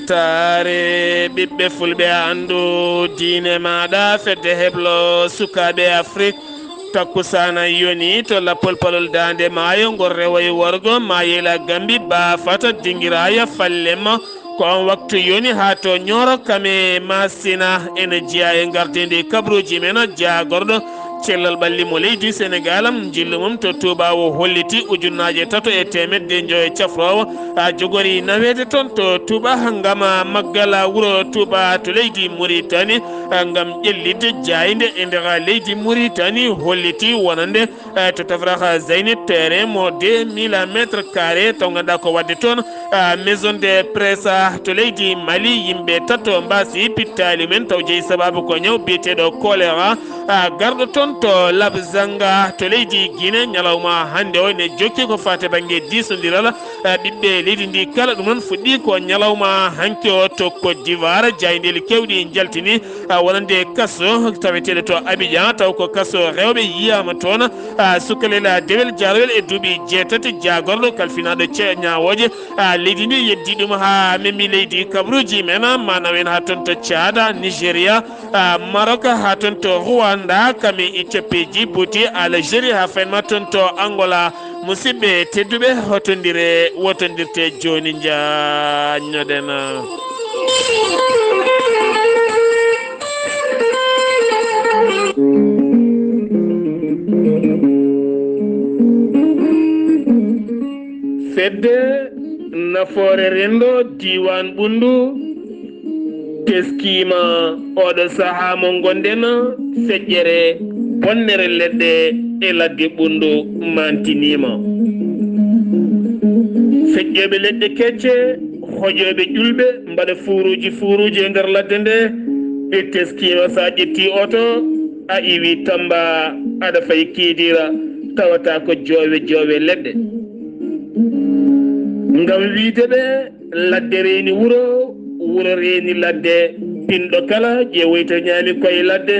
weltaare ɓiɓɓe fulɓe andu diine maɗa fedde heblo sukaɓe afrique takkusana yoni to lappol palol dande maayo ngol rewoye worgo mayela gambi baafata dingiraya fallema ko on waktu yoni ha to ñoro kame masina ene jeeya e gardede kabaruuji men jagorɗo cellal ɓalli mo leydi sénégal jillu mum to touba o holliti ujunnaje tato e temedde joye cafrowo ha jogori nawede toon to touba gam maggala wuuro touba to leydi mauritanie gam ƴellide jayde e nder leydi mauritanie holliti wonande to tafraka zeyni terrain mo 2000 métres carré taw ganduɗa ko wadde toon maison de presse to leydi mali yimɓe tato mbasi pittali men taw jeeyi sababu ko ñaw biyeteɗo choléra garɗo toon to labzanga to leydi guine ñalawma hannde o ne jokki ko fate banggue disodiral ɓiɓɓe leydi ndi kala ɗum noon fuɗɗi ko ñalawma hanki o to Côte d'Ivoire jaydeli kewɗi jaltini wonande kasso taweteɗe to Abidjan taw ko kasso rewɓe yiyama toon sukalela Dewle jarowel e duuɓi jeetati jagorɗo kalfinaɗo ñawoje leydi ndi yeddi ɗum ha memmi leydi kabaruuji men manam en ha toon to Tchad Nigéria Maroc ha toon to Rwanda kami Éthiopie Djibouti Algérie ha faynma toon to Angola musidɓe tedduɓe hotondire wotondirte joni jañoɗen fedde nafoore rendo diwan ɓundu teskima oɗo saaha mo gonɗen feƴƴere bonnere leɗɗe e ladde ɓundu mantinima feƴƴoɓe leɗɗe kecce hoƴoɓe ƴulɓe mbaɗa fuuruji e nder ladde nde ɓe teskima sa ƴetti oto a iwi tamba aɗa fay kiidira tawata ko joowe leɗɗe ngam wiide ɓe ladde reeni wuro reeni ladde pinɗo kala ƴeewoyta ñaami koye ladde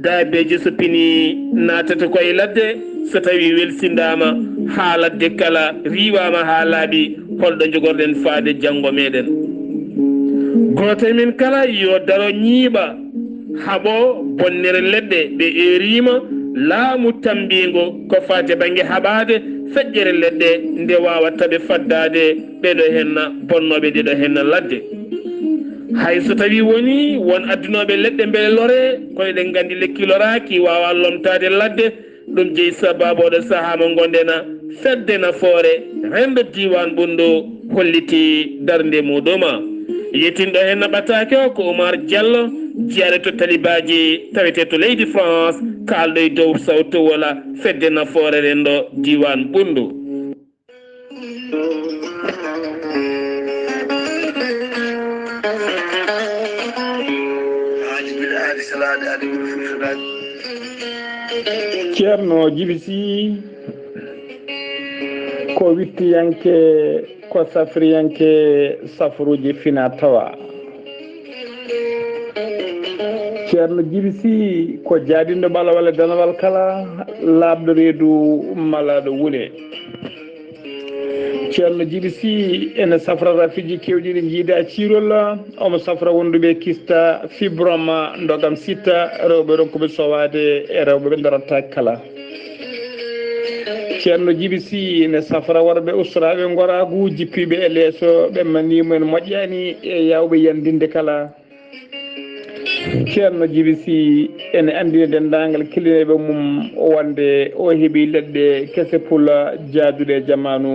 daabeji so pini natata koye ladde so tawi welsindama ha ladde kala riwama ha laaɓi holɗo jogorɗen faade janggo meɗen goto men kala yo daro ñiiɓa haɓo bonnere leɗɗe ɓe erima laamu tambingo ko fate banggue haɓade feƴƴere leɗɗe nde wawataɓe faddade ɓeɗo henna bonnoɓe ɗeɗo henna ladde hay so tawi woni won addunoɓe leɗɗe beele lore kono eɗen gandi lekki loraki wawa lomtade ladde ɗum jeeyi sababu oɗo saaha mo gonɗena fedde nafoore rendo diwan ɓundu holliti darde muɗuma yettinɗo henna ɓatake o ko Oumar Diallo jeyaɗo to talibaji tawete to leydi France kalɗo e dow sawtawol fedde nafoore rendo diwan ɓundu ceerno Djiby Sy ko wittiyanke ko safriyanke safruji fina tawa ceerno Djiby Sy ko jaadindo ɓala walla danawal kala laaɓɗo reedu malaɗo wuule ceerno Djiby Sy ene safra rafiji kewɗi ɗi jiida ciirol omo safra wonduɓe kista fibroma ndogam sitta rewɓe ronkuɓe sowade e rewɓe ɓe darata kala ceerno Djiby Sy ne safra worɓe ustaraɓe goragu jippiɓe e leeso ɓe manimumen moƴƴani e yawɓe yandinde kala ceerno Djiby Sy ene andina dendagal killineɓe mum wonde o heeɓi leɗɗe kese pula jaaduɗe e jamanu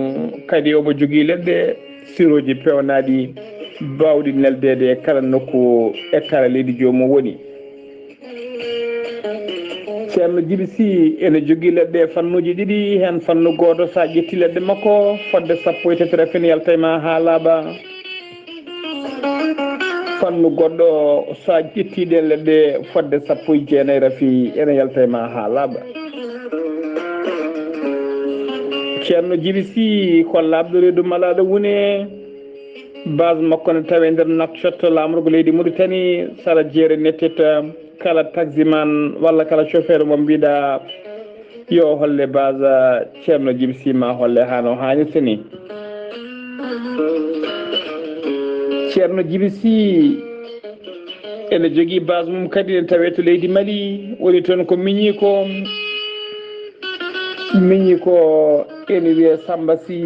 kadi omo jogui leɗɗe siroji pewnaɗi bawɗi neldede kala nokku e kala leydi jomum woni ceerno Djiby Sy ene jogui leɗɗe fannuji ɗiɗi hen fannu goto sa ƴetti leɗɗe makko fodde sappo e tetere fen yaltayma ha laaɓa fannu goɗɗo sa ƴettiɗe leɗɗe fodde sappo e jeenayyi rafi ene yaltayma ha laaɓa ceerno Djiby Sy ko laaɓɗo reedu malaɗo wune base makko ne tawe nder Nouakchott lamrugo leydi Mauritanie sara jeere netteta kala taximan walla kala chauffeur mo mbiɗa yo holle base ceerno Djiby Sy ma holle hano hannirta ni ceerno Djiby Sy ene jogii base mum kadi ene tawe to leydi Mali woni toon ko miñi ko ene wiye Samba Sy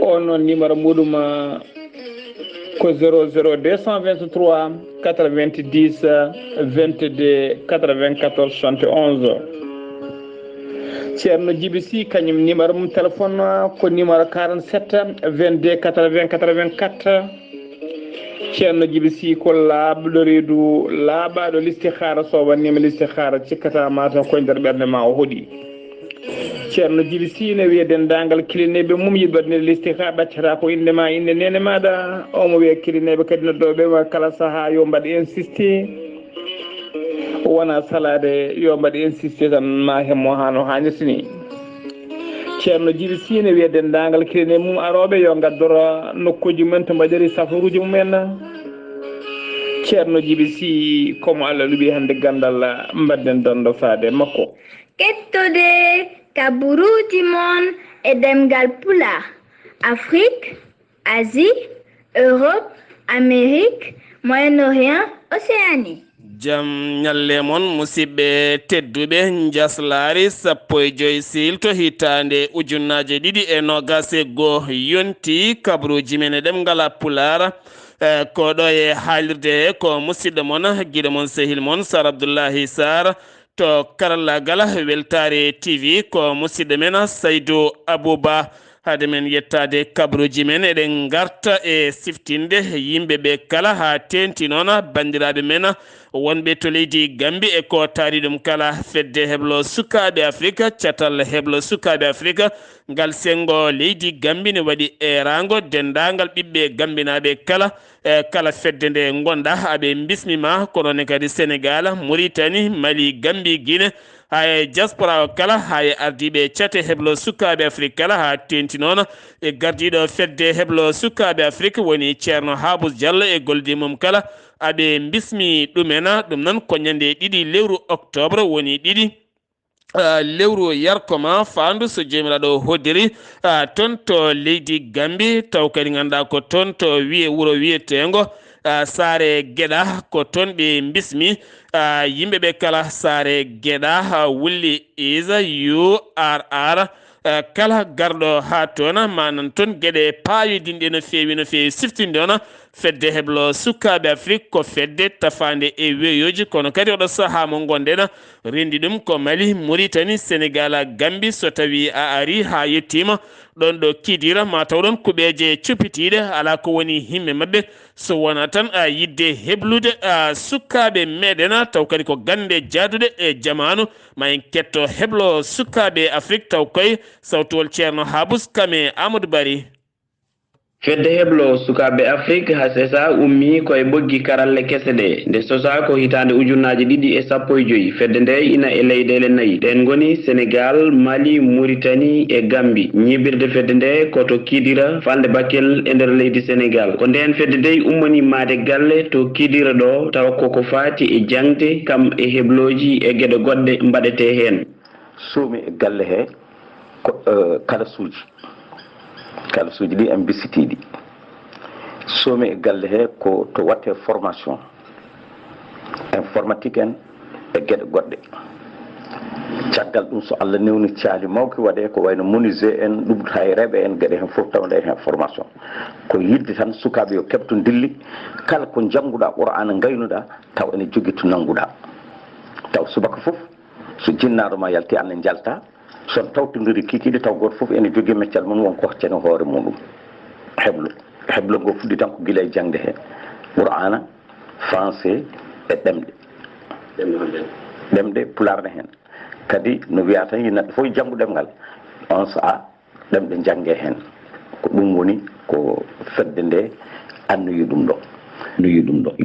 on noon numéro muɗum ko 00 223 90 22 94 71 ceerno Djiby Sy kañum numéro mum téléphone ko numéro 47 22 80 84 ceerno Djiby Sy ko laaɓɗo reedu laaɓaɗo listihara so wannima listihara cikkata mata koye nder ɓerde ma o hooɗi ceerno Djiby Sy ne wiye dendagal kilineɓe mum yiɗɓatnede listihara ɗaccata ko indema inde nene maɗa omo wiya kilineɓe kadi noddoɓe kala saaha yo mbaɗ insisté wona salade yo mbaɗ insisté tan ma hemmo hano hannirta ni ceerno Djiby Sy ne wiya dendagal kiline mum aroɓe yo gaddoro nokkuji mumen to mbaɗiri safaruji mumen ceerno Djiby Sy komo Allah luɓi hannde Ganndal mbadden dondo faade makko kettode kabaruuji mon e ɗemngal pulaar Afrique, Asie, Europe, Amérique, Moyen-Orient, Océanie. Jam ñalle mon musidɓe tedduɓe njeslaare 15 silto hitande ujunnaje ɗiɗi e nogase goo yonti kabaruuji men e ɗemngal pulaar ko ɗo e haalirde ko musidɗo mon guiɗo mon sehil mon Sar Abdullaahi Saar to karallagal Weltaare TV ko musidɗo men Saydou Abouba hade men yettade kabaruuji men eɗen garta e siftinde yimɓeɓe kala ha tenti noon bandiraɓe men wonɓe to leydi Gambie e ko taari ɗum kala fedde heblo sukaɓe Afrique catal heblo sukaɓe Afrique ngal sengo leydi Gambie ne waɗi erago dendagal ɓiɓɓe gambinaɓe kala fedde nde gonɗa aɓe bismima kono kadi Sénégal, Mauritanie, Mali, Gambie, Guinée hay diaspora o kala hay ardiɓe cate heblo sukaɓe Afrique kala ha tenti noon e gardiɗo fedde heblo sukaɓe Afrique woni ceerno Habous Diallo e goldi mum kala aɓe bismi ɗumen ɗum noon ko ñande ɗiɗi lewru octobre woni ɗiɗi lewru yarkoma fandu so jomiraɗo hoddiri toon to leydi Gambie taw kadi ganduɗa ko toon to wiye wuuro wiyetengo saare Gueɗa ko toon ɓe bismi yimɓeɓe kala saare Gueɗa wulli isa URR kala garɗo ha toon manan toon gueɗe payodinɗe no fewi siftinde on fedde heblo sukaɓe Afrique ko fedde tafande e weyoji kono kadi oɗo saaha mo gonɗen rendi ɗum ko Mali, Mauritanie, Sénégal, Gambie so tawi a ari ha yettima ɗon ɗo kidira ma taw ɗon kuɓeje cupitiɗe ala ko woni himɓe mabɓe so wona tan yidde heblude sukaɓe meɗen taw kadi ko gande jadude e jamanu ma en ketto heblo sukaɓe Afrique taw koye sawtawol ceerno Habous Kame Amadou Bari. fedde heblo sukaɓe Afrique ha sesa ummi koye ɓoggi karalle kese ɗe nde sosa ko hitande ujunnaje 215 fedde nde ina e leyɗele 4 ɗen goni Sénégal, Mali, Mauritanie e Gambie. ñibirde fedde nde koto Kidira falde Bakel e nder leydi Sénégal. ko nden fedde nde ummani maade galle to Kidira ɗo tawa koko faati e jangde kam e hebloji e gueɗe goɗɗe mbaɗete hen. somi e galle he kalasuji ɗi en bisitiɗi somi e galle he ko to watte formation informatique en e gueɗe goɗɗe caggal ɗum so Allah newni caali mawki waɗe ko wayno menuisier en ɗum hay reɓe en gueɗe hen foof tawde hen formation ko yidde tan sukaɓe yo kebto dilli kala ko jangguɗa Qur'ana gaynuɗa taw ene jogui to nangguɗa taw subaka foof so jinnaɗo ma yalti an ne jalta son tawtodiri kikiɗe taw goto foof ene jogui meccal mum wonko hoccene hoore muɗum heblo ngo fuɗɗi tan ko guila e jangde he Qur'ana français e ɗemɗe pularne hen kadi no wiya tan neɗɗo fof janggu ɗemngal on saaha ɗemɗe jangge hen ko ɗum woni ko fedde nde annoyi ɗum ɗo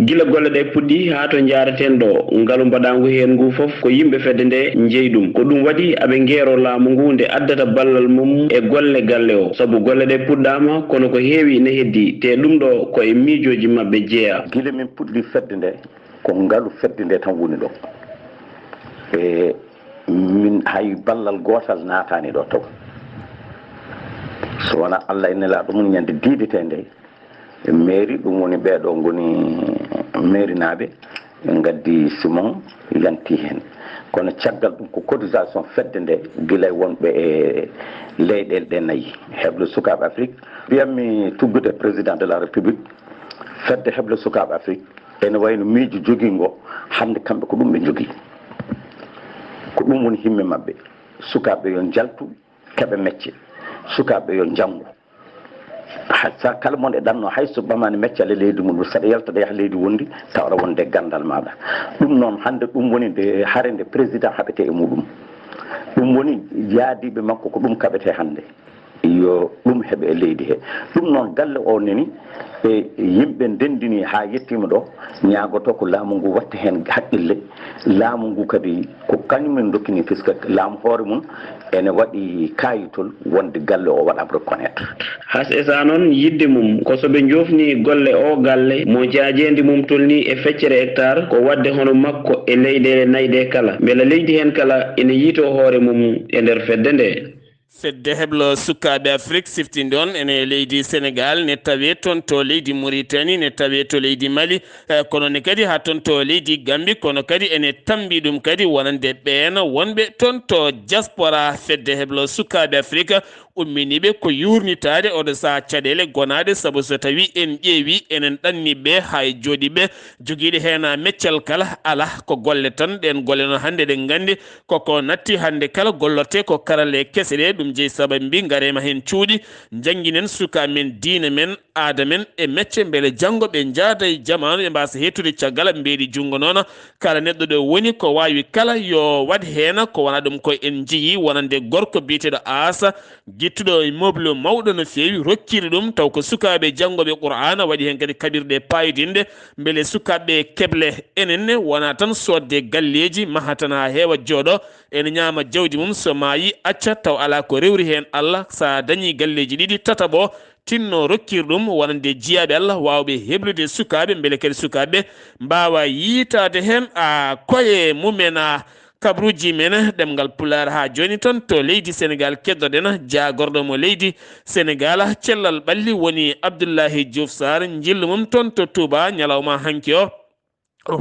gila golle ɗe puɗɗi ha to jareten ɗo ngaalu mbaɗangu hen ngu foof ko yimɓe fedde nde jeeyi ɗum ko ɗum waɗi aɓe gueero laamu ngu nde addata ballal mum e golle galle o saabu golle ɗe puɗɗama kono ko heewi ne heddi te ɗum ɗo koye miijoji mabɓe jeeya. guila min puɗɗi fedde nde ko ngaalu fedde nde tan woni ɗo e min hay ballal gotal natani ɗo taw so wona Allah e nelaaɗo mum ñande diidete nde e mairie ɗum woni ɓeeɗo ngoni mairie naaɓe ɓe ngaddi simon yanti heen kono caggal ɗum ko cotisation fedde nde gila e wonɓe e leyɗele ɗe nayi heɓle sukaaɓe Afrique mbiyatmi tuggude président de la république fedde heɓle sukaaɓe Afrique ene wayno miijo jogii ngo hannde kamɓe ko ɗum ɓe jogii ko ɗum woni himme maɓɓe sukaaɓe yo jaltu keɓe mecce sukaaɓe yo janngu sa kala mon e ɗanno hay so ɓamani meccale leydi mum saɗa yaltada yaha leydi wondi tawra wonde gandal maɗa ɗum noon hannde ɗum woni nde hare nde président haɓete e muɗum ɗum woni yaadiɓe makko ko ɗum kaɓete hannde yo ɗum heeɓe e leydi he ɗum noon galle o neni e yimɓe ndendini ha yettima ɗo ñagoto ko laamu ngu watta hen haqqille laamu ngu kadi ko kañumen dokkini puisque laamu hoore mum ene waɗi kayitol wonde galle o waɗama reconnaître has esa noon yidde mum ko soɓe jofni golle o galle mo jaajendi mum tolni e feccere hectare ko wadde hono makko e leyɗele nayyi ɗe kala beela leydi hen kala ene yiito hoore mum e nder fedde nde fedde heblo sukaɓe Afrique siftinde on ene leydi Sénégal ne tawe toon to leydi Mauritanie ne tawe to leydi Mali kono ne kadi ha toon to leydi Gambie kono kadi ene tambi ɗum kadi wonande ɓeena wonɓe toon to diaspora fedde heblo sukaɓe Afrique umminiɓe ko yurnitade oɗo saha caɗele gonade saabu so tawi en ƴeewi enen ɗanniɓe hay jooɗiɓe joguiɗe hen meccal kala ala ko golle tan ɗen golle noon hannde ɗen gandi koko natti hannde kala gollote ko karalle kese ɗe ɗum jeeyi sababu mbi garema hen cuuɗi jangguinen suka men diine men aada men e mecce beele janggo ɓe jaada e jamanu ɓe mbasa hettude caggal mbeɗi junggo noon kala neɗɗo ɗo woni ko wawi kala yo waɗ hen ko wona ɗum koye en jeeyi wonande gorko biyeteɗo asa guittuɗo immeuble mawɗo no fewi rokkiri ɗum taw ko sukaɓe janggoɓe qur'ana waɗi hen kadi kaɓirɗe payidinde beele sukaɓe keble enenne wona tan sodde galleji maha tan ha heewa jooɗo ene ñaama jawdi mum so maayi acca taw ala ko rewri hen Allah sa dañi galleji ɗiɗi tataɓo tinno rokkir ɗum wonande jiyaɓe Allah wawɓe heblude sukaɓe beele kadi sukaɓe mbawa yiitade hen koye mumena kabaruuji men ɗemngal pulaar ha joni ton to leydi Sénégal keddoɗen jagorɗo mo leydi Sénégal Cellal ɓalli woni Abdullaahi Saar jillu mum ton to Touba ñalawma hanki o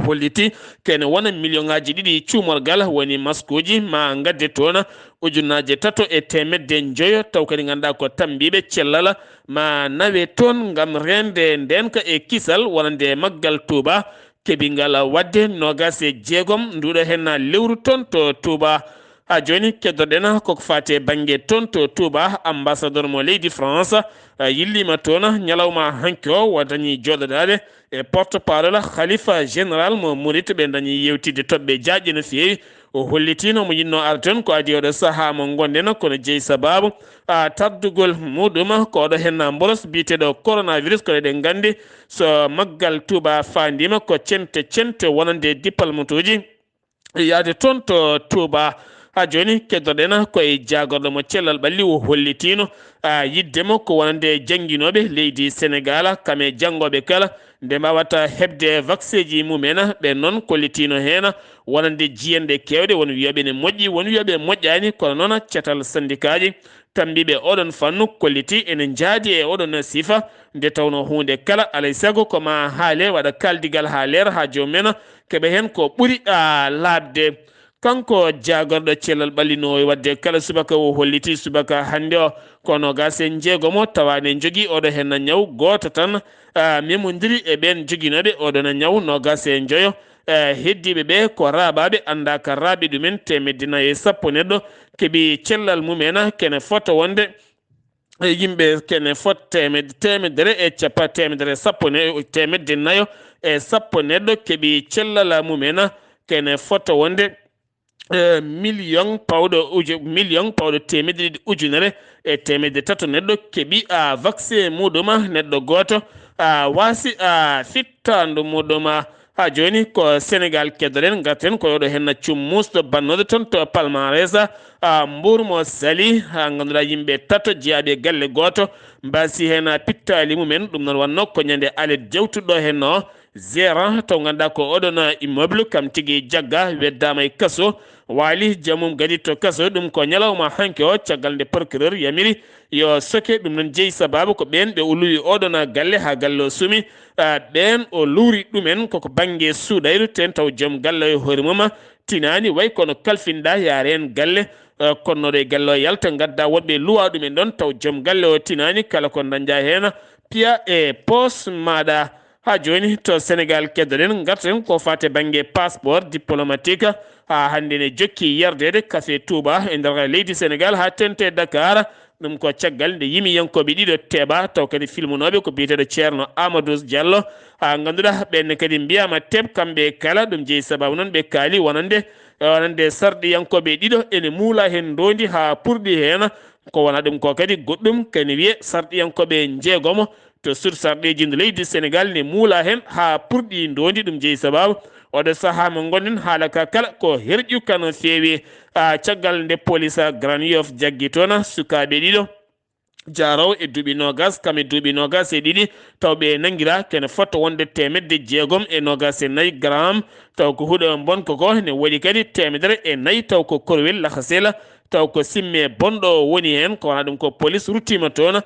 holliti kene wona million ngaji ɗiɗi cuumorgal woni maskuji ma gadde toon ujunnaje 350 taw kadi ganduɗa ko tambiɓe cellal ma nawe toon gam rende ndenka e kisal wonande maggal Touba keɓingal wadde 26 nduɗo hen lewru toon to Touba ha joni keddoɗen koko fate banggue toon to Touba ambassadeur mo leydi France yillima toon ñalawma hanki o wa dañi joɗodade e porte parole khalifa général mo Mouride ɓe dañi yewtide toɓɓe jaƴƴe no fewi o hollitino mo yinno ar toon ko adi oɗo saaha mo gonɗen kono jeeyi sababu tardugol muɗum ko oɗo hen boros biteɗo coronavirus kono eɗen gandi so maggal Touba fandima ko cente wonande diplomatuji yaade toon to Touba ha joni keddoɗen koye jagorɗo mo Cellal ɓalli o hollitino yiddemo ko wonande jangguinoɓe leydi Sénégal kame janggoɓe kala nde mbawata hebde vaccin ji mumen ɓe noon kollitino hen wonande jiyanɗe kewɗe won wiyaɓe ne moƴƴi won wiyaɓe moƴƴani kono noon cetal syndicat ji tambiɓe oɗon fannu kolliti ene jaadi e oɗon sifa nde tawno hunde kala alay saago koma haale waɗa kaldigal ha leer ha jomumen keɓe hen ko ɓuuri labde kanko jagorɗo Cellal ɓallino wadde kala subaka o holliti subaka hannde o kono gase jeegomo tawani jogui oɗo hen ñaw goto tan memodiri e ɓen joguinoɓe oɗon ñaw no gase joyo heddiɓe ɓe ko raaɓaɓe anda ka raaɓi ɗumen 140 neɗɗo keeɓi cellal mumen kene fota wonde yimɓe kene fot temedere e capa temedere temedde nayo e sappo neɗɗo keeɓi cellal mumen kene fota wonde million pawɗo temedde ɗiɗi ujunere e temedde tato neɗɗo keeɓi vaccin muɗum neɗɗo goto wasi fittandu muɗum ha joni ko Sénégal keddoɗen garten ko yoɗo hen cummusɗo bannode toon to palmarès Mbour mo sali ha ganduɗa yimɓe tato jeeyaɓe galle goto mbasi hen pittali mumen ɗum noon wanno ko ñande alet jewtuɗo hen o gérant taw ganda ko oɗon immeuble kam tigi jagga weddama e kaso wali jamum gadi to kaso ɗum ko ñalawma hanke o caggal nde procureur yamiri yo soke ɗum non jeeyi sababu ko ɓen ɓe o luwi oɗon galle ha galle o sumi ɓen o luuri ɗumen koko banggue suuɗayru ten taw joom galle o hoore mum tinani way kono kalfinɗa yaare en galle konnoɗo e galle o yalta gadda woɗɓe luwa ɗumen ɗon taw joom galle o tinani kala ko dañƴa hen piya e pos maɗa ha joni to Sénégal keddoɗen garten ko fate banggue passeport diplomatique ha hande ne jokki yardede café Touba e nder leydi Sénégal ha tente Dakar ɗum ko caggal nde yimiyankoɓe ɗiɗo teeɓa taw kadi filmunoɓe ko biyeteɗo ceerno Amadou Diallo ha ganduɗa ɓenne kadi mbiyama teeb kamɓe kala ɗum jeeyi sababu noon ɓe kaali wonande sarɗiyankoɓe ɗiɗo ene muula hen ndondi ha purɗi hen ko wona ɗum ko kadi goɗɗum kene wiye sarɗiyankoɓe jeegomo to sur sarɗeji nde leydi Sénégal ne muula hen ha purɗi ndondi ɗum jeeyi sababu oɗo saaha mo gonɗen haala ka kala ko herƴu kano feewi caggal nde police Grand Yoff jaggi toon sukaɓe ɗiɗo jaraw e duuɓi nogas kam e duuɓi nogas e ɗiɗi taw ɓe nanguira kene fotto wonde 194 gramme taw ko huuɗo bonko ko ne waɗi kadi 104 taw ko korwel lahasela taw ko simme bonɗo woni hen ko wona ɗum ko police ruttima toon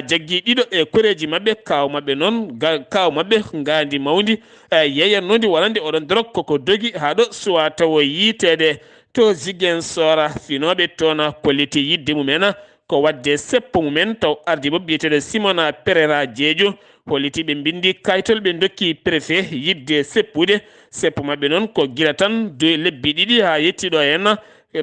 jaggi ɗiɗo e koreji mabɓe kaw mabɓe noon kaw mabɓe gandi mawdi yeyannodi wonande oɗon drog koko dogi ha ɗo suwa taw yitede to Ziguinchor finoɓe toon polliti yidde mumen ko wadde seppo mumen taw ardi bo biyeteɗo Simona Pereira Jeejo holliti ɓe bindi kayitol ɓe dokki préfet yidde seppude seppo mabɓe noon ko gila tan lebbi ɗiɗi ha yettiɗo hen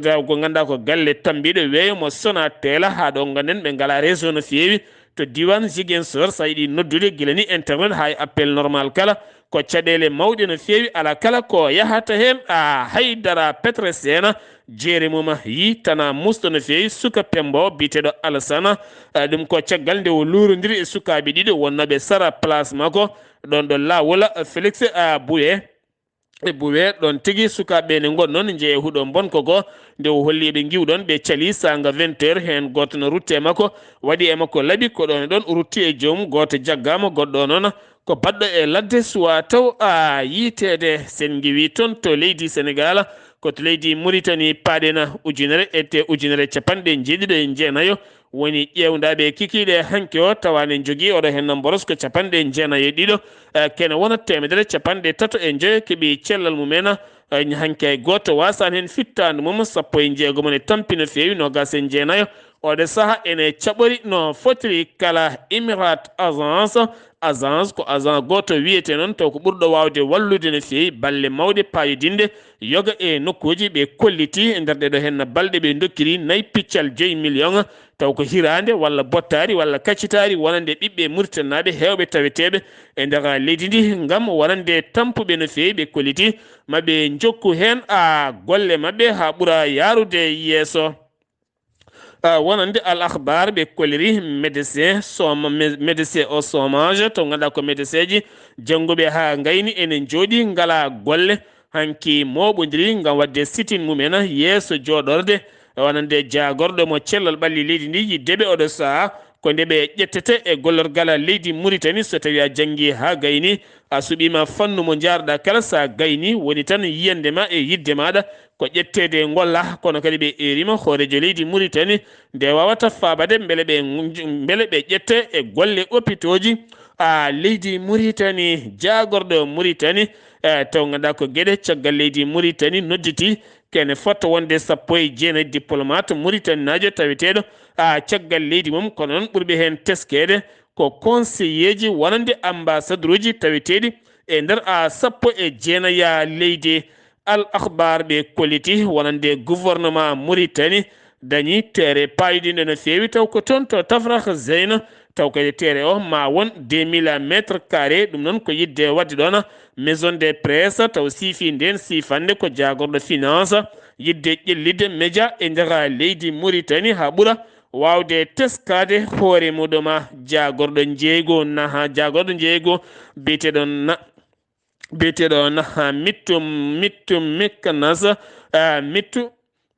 taw ko ganduɗa ko galle tambiɗo weeyo mo sona teela ha ɗo ganden ɓe ngala réseau no feewi to diwan Ziguinchor sa yiɗi noddude gila ni internet hay appel normal kala ko caɗele mawɗe no feewi ala kala ko yahata hen haydara Petresen jeere mum yi tana musto no feewi suka pembo biteɗo Alassane ɗum ko caggal nde o lurodiri e sukaɓe ɗiɗo wonnoɓe sara place makko ɗon ɗo lawol Félix Bouwe ɗon tigui sukaɓe ne gonnon jeeye huuɗo bonko ko nde o holliɓe giwɗon ɓe cali sanga 20 h hen goto no rutte makko waɗi e makko laaɓi ko ɗon ɗon rutti e joomum goto jaggama goɗɗo noon ko baɗɗo e ladde suwa taw yitede sen giwi toon to leydi Sénégal ko to leydi Mauritanie paaɗena ujunere capanɗe jeeɗiɗo e jeenayo woni ƴewdaɓe kikiɗe hanke o tawani jogui oɗo hen boros ko capanɗe jeenayo e ɗiɗo kene wona 3 e joyo keeɓi cellal mumen hanke goto wasani hen fittande mum 16 ne tampi no feewi nogas e jeenayo oɗo saaha ene caɓori no fotiri kala Emirat agence ko agent goto wiyete noon taw ko ɓurɗo wawde wallude no feewi balle mawɗe payodinde yoga e nokkuji ɓe kolliti e nder ɗeɗo hen balɗe ɓe dokkiri 4,5 million taw ko hirande walla bottari walla kaccitari wonande ɓiɓɓe murtannaɓe hewɓe taweteɓe e nder leydi ndi gam wonande tampuɓe no feewi ɓe kolliti maɓe jokku hen golle mabɓe ha ɓuura yarude yeeso wonande al akhbar ɓe kolliri médecin au chômage to ganduɗa ko médecin ji jangguɓe ha gayni enen jooɗi ngala golle hanki moɓodiri gam wadde sitin mumen yeeso joɗorde wonande jagorɗo mo cellal ɓalli leydi ndi yiddeɓe oɗo saaha ko nde ɓe ƴettete e gollorgal leydi Mauritanie so tawi a janggi ha gayni a suɓima fannu mo jarɗa kala sa gayni woni tan yiyande ma e yidde maɗa ko ƴettede golla kono kadi ɓe erima hoorejo leydi Mauritanie nde wawata fabade beele ɓe ƴette e golle hôpitaux ji leydi Mauritanie jagorɗo Mauritanie taw ganduɗa ko gueɗe caggal leydi Mauritanie nodditi kene fotta wonde 19 diplomate Mauritanie najo taweteɗo caggal leydi mum kono noon ɓurɓe hen teskede ko conseiller ji wonande ambassadeur uji taweteɗi e nder 19 leydi al akhbar ɓe kolliti wonande gouvernement Mauritanie dañi teere payodinde no feewi taw ko toon to Tafrakh Zeyna taw kadi teere o ma won 2000 métres carré ɗum noon ko yidde wadde ɗon maison de presse taw siifi nden sifande ko jagorɗo finance yidde ƴellidde média e nder leydi Mauritanie ha ɓuura wawde teskade hoore muɗum jagorɗo jeeygo biyeteɗo na mittu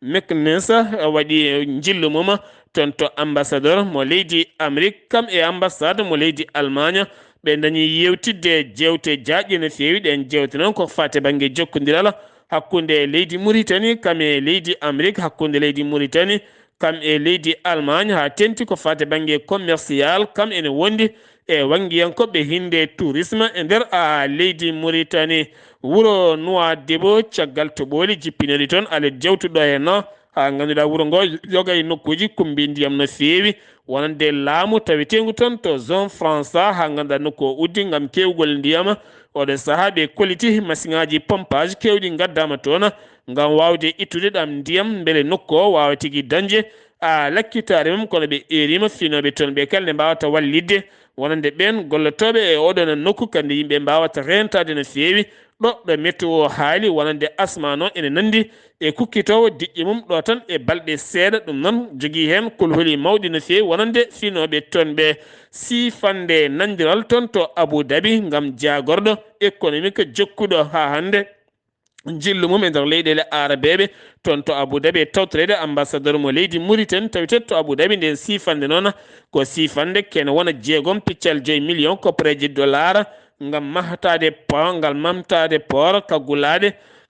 meknas waɗi jillu mum toon to ambassadeur mo leydi Amérique kam e ambassade mo leydi Allemagne ɓe dañi yewtidde jewte jaƴƴe no feewi ɗen jewte noon ko fate banggue jokkodiral hakkunde leydi Mauritanie kam e leydi Amérique hakkunde leydi Mauritanie kam e leydi Allemagne ha tenti ko fate banggue commercial kam ene wondi e wangiyankoɓe hinde tourisme e nder leydi Mauritanie wuro Nouadhibou caggal to ɓooli jippinori toon ale jewtuɗo henno ha ganduɗa wuro ngo yogay nokkuji kumbi ndiyam no feewi wonande laamu tawetegu toon to zone François ha ganduɗa nokku o uddi gam kewgol ndiyam oɗo saaha ɓe koliti machine ngaji pompage kewɗi gaddama toon gam wawde ittude ɗam ndiyam beele nokku o wawa tigui dañde lakkitare mum kono ɓe erima finoɓe toon ɓe kala nde mbawata wallidde wonande ɓen gollotoɓe e oɗon nokku kandi yimɓe mbawata rentade no feewi ɗo météo haali wonande asma noon ene nandi e kukkitowo diƴƴe mum ɗo tan e balɗe seeɗa ɗum noon jogui hen kulhuli mawɗi no feewi wonande finoɓe toon ɓe sifande nandiral toon to Abou Dhabi gam jagorɗo économique jokkuɗo ha hande jillu mum e nder leyɗele arabeɓe toon to Abou Dhabi e tawtorede ambassadeur mo leydi Mauritanie tawete to Abou Dhabi nden sifande noon ko sifande kene wona 6,5 million koppareji dollar ngam mahatade ngal mamtade port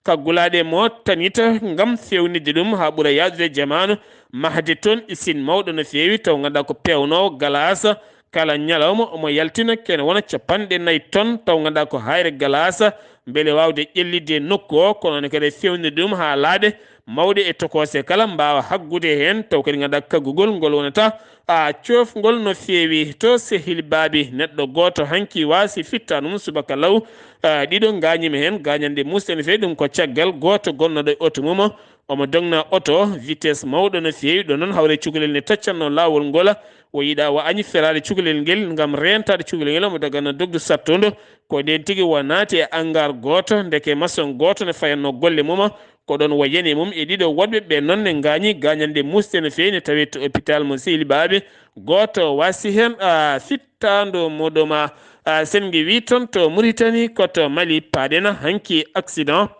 kaggulaɗe mo tanita ngam fewnide ɗum ha ɓuura yadude jamanu mahde toon usine mawɗo no feewi taw ganduɗa ko pewnowo galasa kala ñalawma omo yaltina kene wona 4 tonnes taw ganduɗa ko hayre galasa beele wawde ƴellidde nokku o kono ne kadi fewnide ɗum ha laaɗe mawɗe e tokose kala mbawa haggude hen taw kadi ganduɗa kaggugol ngol wonata cofgol no feewi to sehil baabi neɗɗo goto hanki wasi fitta ɗum subaka law ɗiɗo gañima hen gañande musta no feewi ɗum ko caggal goto gonnoɗo auto mum omo dogna auto vitesse mawɗo no feewi ɗo noon hawre cukalel ne taccanno lawol ngol o yiiɗa wa añi ferade cukalel ngel gam rentade cukalel ngel omo dagana dogdu sattudo ko nden tigui wo naati e angar goto ndeke maçon goto ne fayanno golle mum ko ɗon wo yani mum e ɗiɗo woɗɓe ɓe noon ne gañi gañande muste no feewi ne tawi to hôpital mo sehili baaɓe goto wasi hen fittando moɗoma sen wi toon to Mauritanie koto Mali paɗena hanki accident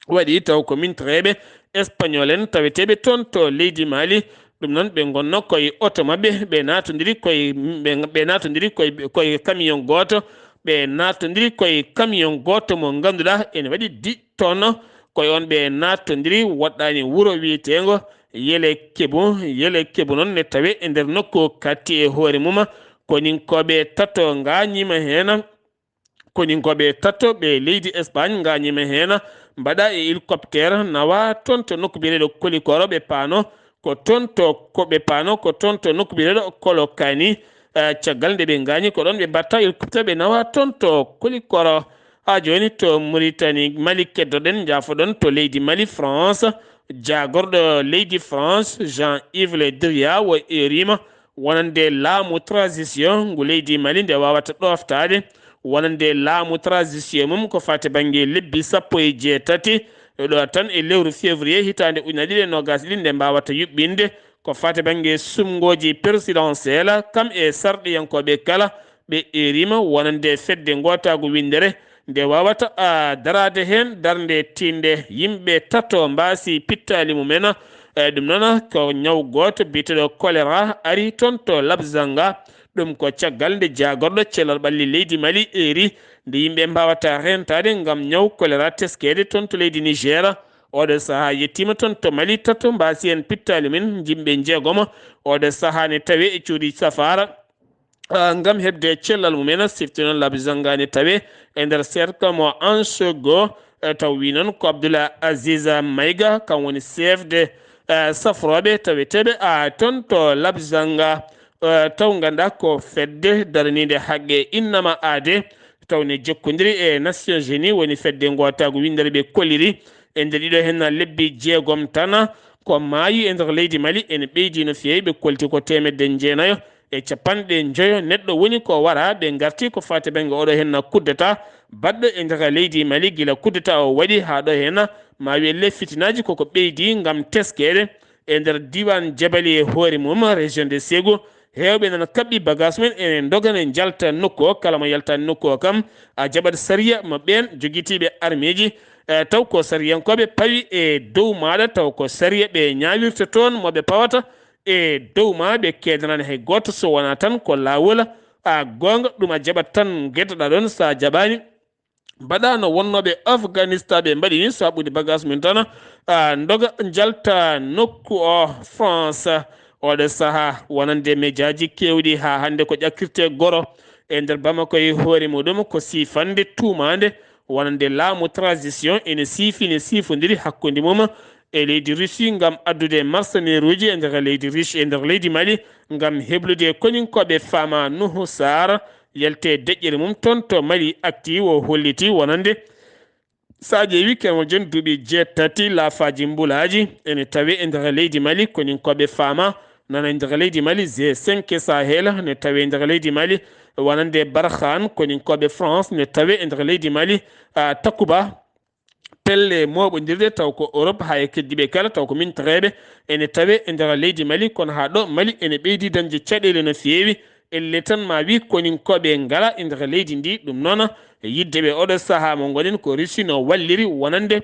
waɗi taw ko mintoreɓe espagnol en taweteɓe toon to leydi Mali ɗum noon ɓe gonno koye auto mabɓe ɓe natodiri koye camion goto ɓe natodiri koye camion goto mo ganduɗa ene waɗi 10 tonnes koye on ɓe nattodiri woɗɗani wuro wiyetego yele kebu noon ne tawe e nder nokku katti e hoore mum koninkoɓe tatto gañima hen koninkoɓe tatto ɓe leydi Espagne gañima hen mbaɗa e hélicoptère nawa toon to nokku biyeteɗo kolikoro ɓe paano ko toon to nokku biyeteɗo kolokani caggal nde ɓe gañi ko ɗon ɓe mbatta hélicoptère ɓe nawa toon to kolikoro ha joni to Mauritanie Mali keddoɗen jafoɗon to leydi Mali France jagorɗo leydi France Jean-Yves Le Drian wo erima wonande laamu transition ngu leydi Mali nde wawata ɗoftade wonande laamu transition mum ko fate banggue lebbi 17 ɗo tan e lewru février hitande 2021 nde mbawata yuɓɓinde ko fate banggue sumgoji présidentiel kam e sarɗiyankoɓe kala ɓe erima wonande fedde gotago windere nde wawata darade hen darde tinde yimɓe tatto mbasi pittali mumen ɗum noon ko ñaw goto biteɗo choléra ari toon to Labzanga ɗum ko caggal nde jagorɗo Cellal ɓalli leydi Mali eri nde yimɓe mbawata rentade gam ñaw choléra teskede toon to leydi Niger oɗo saaha yettima toon to Mali tatto mbasi hen pittali men yimɓe jeegom oɗo saaha ne tawe e cuuɗi safara ngam hebde cellal mumen siftino Labzanga ne tawe e nder cercle mo Ansego taw wi noon ko Abdullaahi Saar Maïga kam woni chef de safroɓe taweteɓe toon to Labzanga taw ganda ko fedde daranide haqqe innama ade taw ne jokkodiri e Nations Unies woni fedde gotago windere ɓe koliri e nder ɗiɗo hen lebbi jeegom tan ko maayi e nder leydi Mali ene ɓeydi no feewi ɓe kolti ko 900 e 50 neɗɗo woni ko wara ɓe garti ko fate banggue oɗo hen kuddata baɗɗo e nder leydi Mali gila kuddata o waɗi ha ɗo hen ma wiye fitinaji koko ɓeydi gam teskede e nder diwan jabali e hoore mum région de Ségou hewɓe nana kaɓɓi bagage men ene dogane jalta nokku o kala mo yaltani nokku o kam a jaɓat saria mo ɓen joguitiɓe armeji taw ko sariyankoɓe pawi e dow maɗa taw ko saria ɓe ñawirta toon moɓe pawata e dow ma ɓe kedanani hay goto so wona tan ko lawol gonga ɗum a jaɓat tan guetoɗa ɗon sa jaɓani mbaɗa no wonnoɓe Afghanistan ɓe mbaɗi ni so haɓɓude bagage mum tan doga jalta nokku o France oɗo saaha wonande médiaji kewɗi ha hannde ko ƴakkirte goro e nder Bamako e hoore muɗum ko sifande tumande wonande laamu transition ene siifine sifodiri hakkude mum e leydi Russie ngam addude mercenaire uji e nder leydi Russie e nder leydi Mali ngam heblude koninkoɓe fama Nuhu Saar yelte deƴƴere mum toon to Mali acti o holliti wonande sa ƴeewi kemo jon duuɓi 7 laafaji mbulaji ene tawi e nder leydi Mali koninkoɓe fama nana e nder leydi Mali G5 Sahel ne tawi e nder leydi Mali wonande Barkhane koninkoɓe France ne tawi e nder leydi Mali Takuba pelle moɓodirde taw ko Europe ha e keddiɓe kala taw ko mintoreɓe ene tawi e nder leydi Mali kono ha ɗo Mali ene ɓeydi dañde caɗele no feewi elle tan ma wi koninkoɓe ngala e nder leydi ndi ɗum noon yiddeɓe oɗo saaha mo gonen ko Russie no walliri wonande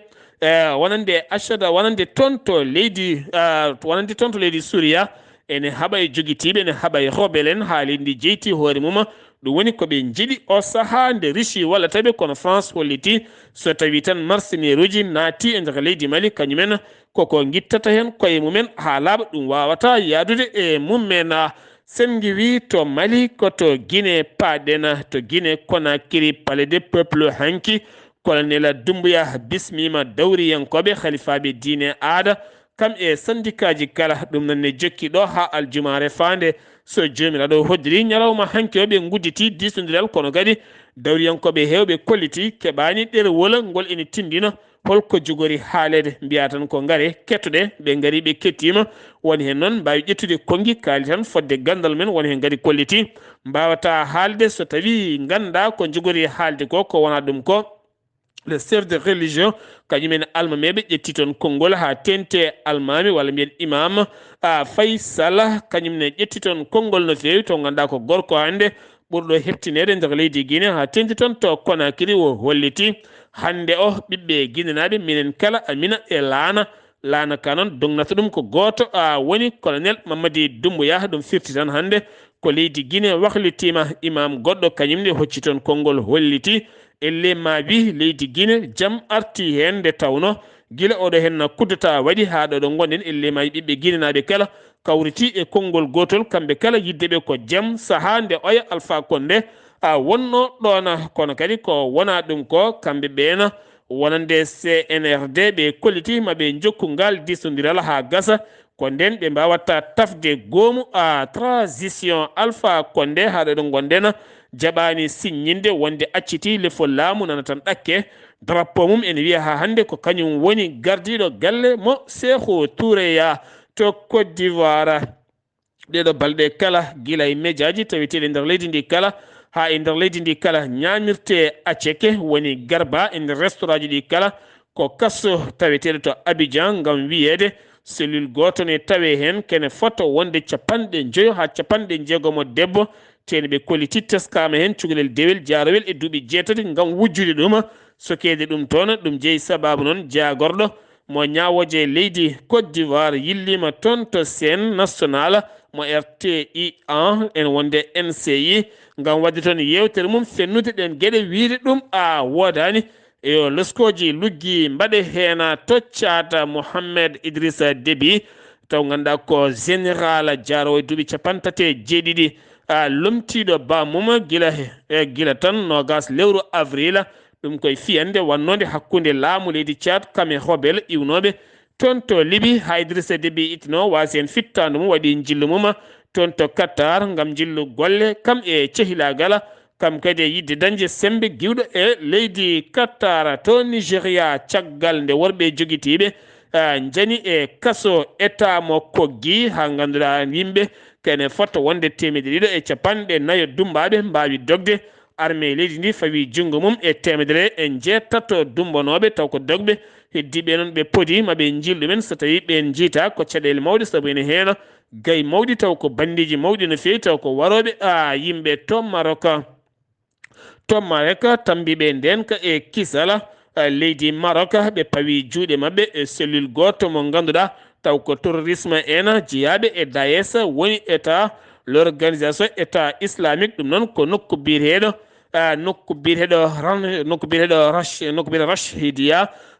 achada wonande tonto leydi Suria ene haɓa e joguitiɓe ene haɓa e rebelle en ha leydi ndi jeyti hoore mum ɗum woni koɓe jiiɗi o saaha nde Russie wallataɓe kono France holliti so tawi tan mercenaire uji naati e nder leydi Mali kañumen koko guittata hen koye mumen ha laaɓa ɗum wawata yadude e mummen sen giwi to Mali koto Guinée paaɗen to Guinée Conakry palais des peuples hanki colonel Doumbouya bismima dawriyankoɓe khalifaɓe diine aada kam e syndicat ji kala ɗum noon ne jokki ɗo ha aljumare fande so jomiraɗo hoddiri ñalawma hanki o ɓe gudditi disodiral kono kadi dawriyankoɓe hewɓe kolliti keɓani ɗerewol ngol ene tindino holko jogori haalede mbiya tan ko ngare kettoɗe ɓe ngari ɓe kettima woni hen noon mbawi ƴettude kongi kaali tan fodde gandal men woni hen gadi kolliti mbawata haalde so tawi ganda ko jogori haalde ko wona ɗum ko le chef de religion kañumen almameɓe ƴetti toon konngol ha tente almami walla mbiyen imam Faysal kañumne ƴetti toon konngol no fewi to ganduɗa ko gorko hande ɓurɗo heptinede nder leydi Guinée ha tenti toon to Conakry o holliti hande o ɓiɓɓe guinenaɓe minen kala amina e laana ka noon dongnata ɗum ko goto woni colonel Mamadi Doumbouya ɗum firti tan hande ko leydi Guinée wahlitima imam goɗɗo kañumne hocci toon konngol holliti elle ma wi leydi Guinée jaam arti hen nde tawno gila oɗo hen kuddata waɗi ha ɗo ɗo gonɗen elle ma wi ɓiɓɓe guinenaɓe kala kawriti e konngol gotol kamɓe kala yiddeɓe ko jaam saaha nde oya Alpha Condé wonno ɗon kono kadi ko wona ɗum ko kamɓe ɓeena wonande CNRD ɓe kolliti maɓe jokkungal disodiral ha gasa ko nden ɓe mbawata tafde goomu transition Alpha Condé ha ɗo ɗo gonɗen jaɓani signinde wonde acciti lefol laamu nana tan ɗakke drapeau mum ene wiya ha hande ko kañum woni gardiɗo galle mo Sékou Touréya to Côte d'Ivoire ɗeɗo balɗe kala gila e médiaji tawiteɗe nder leydi ndi kala ha e nder leydi ndi kala ñamirte acceke woni garba e nder restaurant ji ɗi kala ko kasso taweteɗo to Abidjan ngam wiyede cellule goto ne tawe hen kene foto wonde 50 ha 60 debbo tene ɓe kolliti teskama hen cukalel dewel jarowel e duuɓi 7 ngam wujjude ɗum sokede ɗum toon ɗum jeeyi sababu noon jagorɗo mo ñawoje leydi Côte d'Ivoire yillima toon to scène nationale mo RTI1 en wonde NCI ngam wadde toon yewtere mum fennude ɗen gueɗe wiide ɗum wodani yo leskoji luggi mbaɗe hen toccata Mohamed Idrissa Déby taw ganduɗa ko général jarowo e duuɓi 37 lomtiɗo ba mum gila tan nogas lewru avril ɗum koye fiyande wannode hakkude laamu leydi Tchad kame rebelle iwnoɓe toon to Libye ha Idrissa Déby ittino wasi hen fittadu mum waɗi jillu mum toon to Qatar ngam jillu golle kam e cehilagal kam kadi yidde dañde sembe giwɗo e leydi Qatar to Nigéria caggal nde worɓe joguitiɓe jani e kaso état mo koggi ha ganduɗa yimɓe kene fotta wonde 250 dumbaɓe mbawi dogde armée leydi ndi fawi jungo mum e 1jeetato dumbanoɓe taw ko dogɓe heddiɓe noon ɓe poodi maɓe jilɗumen so tawi ɓen jiita ko caɗele mawɗe saabu ene heena gayi mawɗi taw ko bandiji mawɗi no fewi taw ko waroɓe yimɓe to Maroc tambiɓe nden ka e kisala leydi Maroc ɓe pawi juuɗe mabɓe e cellule goto mo ganduɗa taw ko terrorisme en jeeyaɓe e Daesh woni état l'organisation état islamique ɗum noon ko nokku biyeteɗo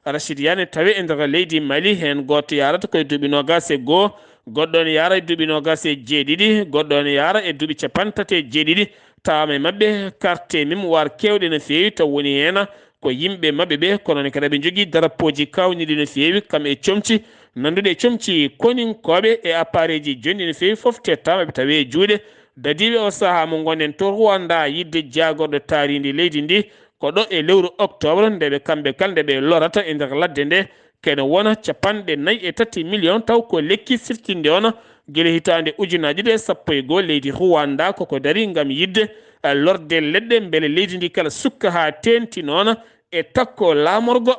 Rashidia ne tawi e nder leydi Mali hen goto yarata koye duuɓi 21 goɗɗo ne yara e duuɓi 27 goɗɗo ne yara e duuɓi 37 tawama e mabɓe carte mémoire kewɗe no fewi taw woni hen ko yimɓe mabɓe ɓe kono ne kadi ɓe jogui drapeau ji kawniɗi no fewi kam e comci nanduɗe comci koninkoɓe e appareil ji jonɗi no fewi foof tettama ɓe tawi e juuɗe dadiɓe o saaha mo gonen to Rwanda yidde jagorɗo taaridi leydi ndi ko ɗo e lewru octobre nde ɓe kamɓe kala nde ɓe lorata e nder ladde nde kene wona 43 millions taw ko lekki siftinde ona guila hitande ujunaji ɗe 11 leydi Rwanda koko dari gam yidde lorde leɗɗe beele leydi ndi kala sukka ha tenti noona e takko lamorgo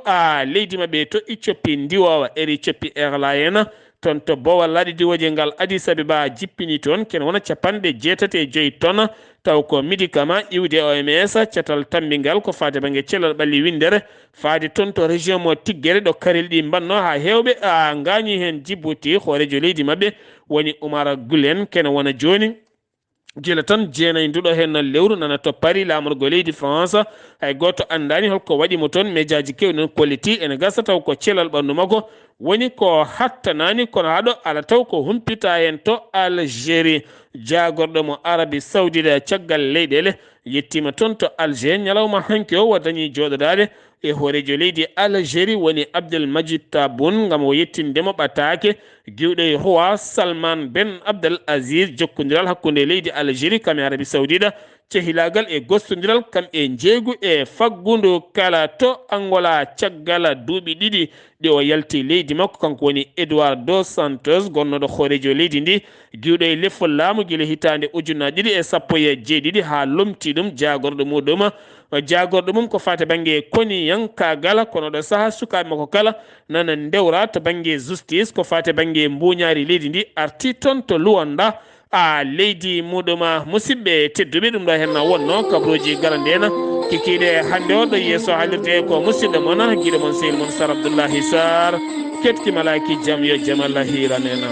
leydi mabɓe to Éthiopie ndiwowa Éthiopie Airlines ton to bowal laaɗi diwoje ngal Addis Abeba jippini toon kene wona 85 tonnes taw ko médicament iwde OMS catal tambingal ko faade banggue Cellal ɓalli windere faade toon to région mo Tiggere ɗo karel ɗi mbanno ha hewɓe gañi hen jibbuti hoorejo leydi mabɓe woni Oumar Gulen kene wona joni gila tan jeenayi nduɗo hen lewru nana to Paris lamorgo leydi France hay goto andani holko waɗimo toon médiaji kewɗi noon kolliti ene gasa taw ko Cellal ɓandu makko woni ko hattanani kono haɗo ala taw ko humpita hen to Algérie jagorɗo mo Arabie Saoudite caggal leyɗele yettima toon to Alger ñalawma hanki o dañi joɗodade e hoorejo leydi Algérie woni Abdelmajid Tabboune gam o yettindemo ɓatake giwɗo e roi Salman Ben Abdel Aziz jokkodiral hakkude leydi Algérie kam e Arabie Saoudite cehilagal e gostodiral kam e jeegu e faggudu kala to Angola caggal duuɓi ɗiɗi ɗi o yalti leydi makko kanko woni Edouard dos Santos gonnoɗo hoorejo leydi ndi giwɗo e leffol laamu guila hitande ujunaji ɗiɗi e 17 ha lomti ɗum jagorɗo mum ko fate banggue koni yankagal kono ɗo saaha sukaɓe makko kala nana dewra to banggue justice ko fate banggue mbuñaari leydi ndi arti toon to Luanda leydi muɗum musidɓe tedduɓe ɗum ɗo hen wonno kabaruuji garandena kikiɗe hannde o ɗo yeeso haalirde ko musidɗo moon guiɗo moon sehil moon Sar Abdullaahi Saar ketki malaki jaam yo jaam Allah hiiranena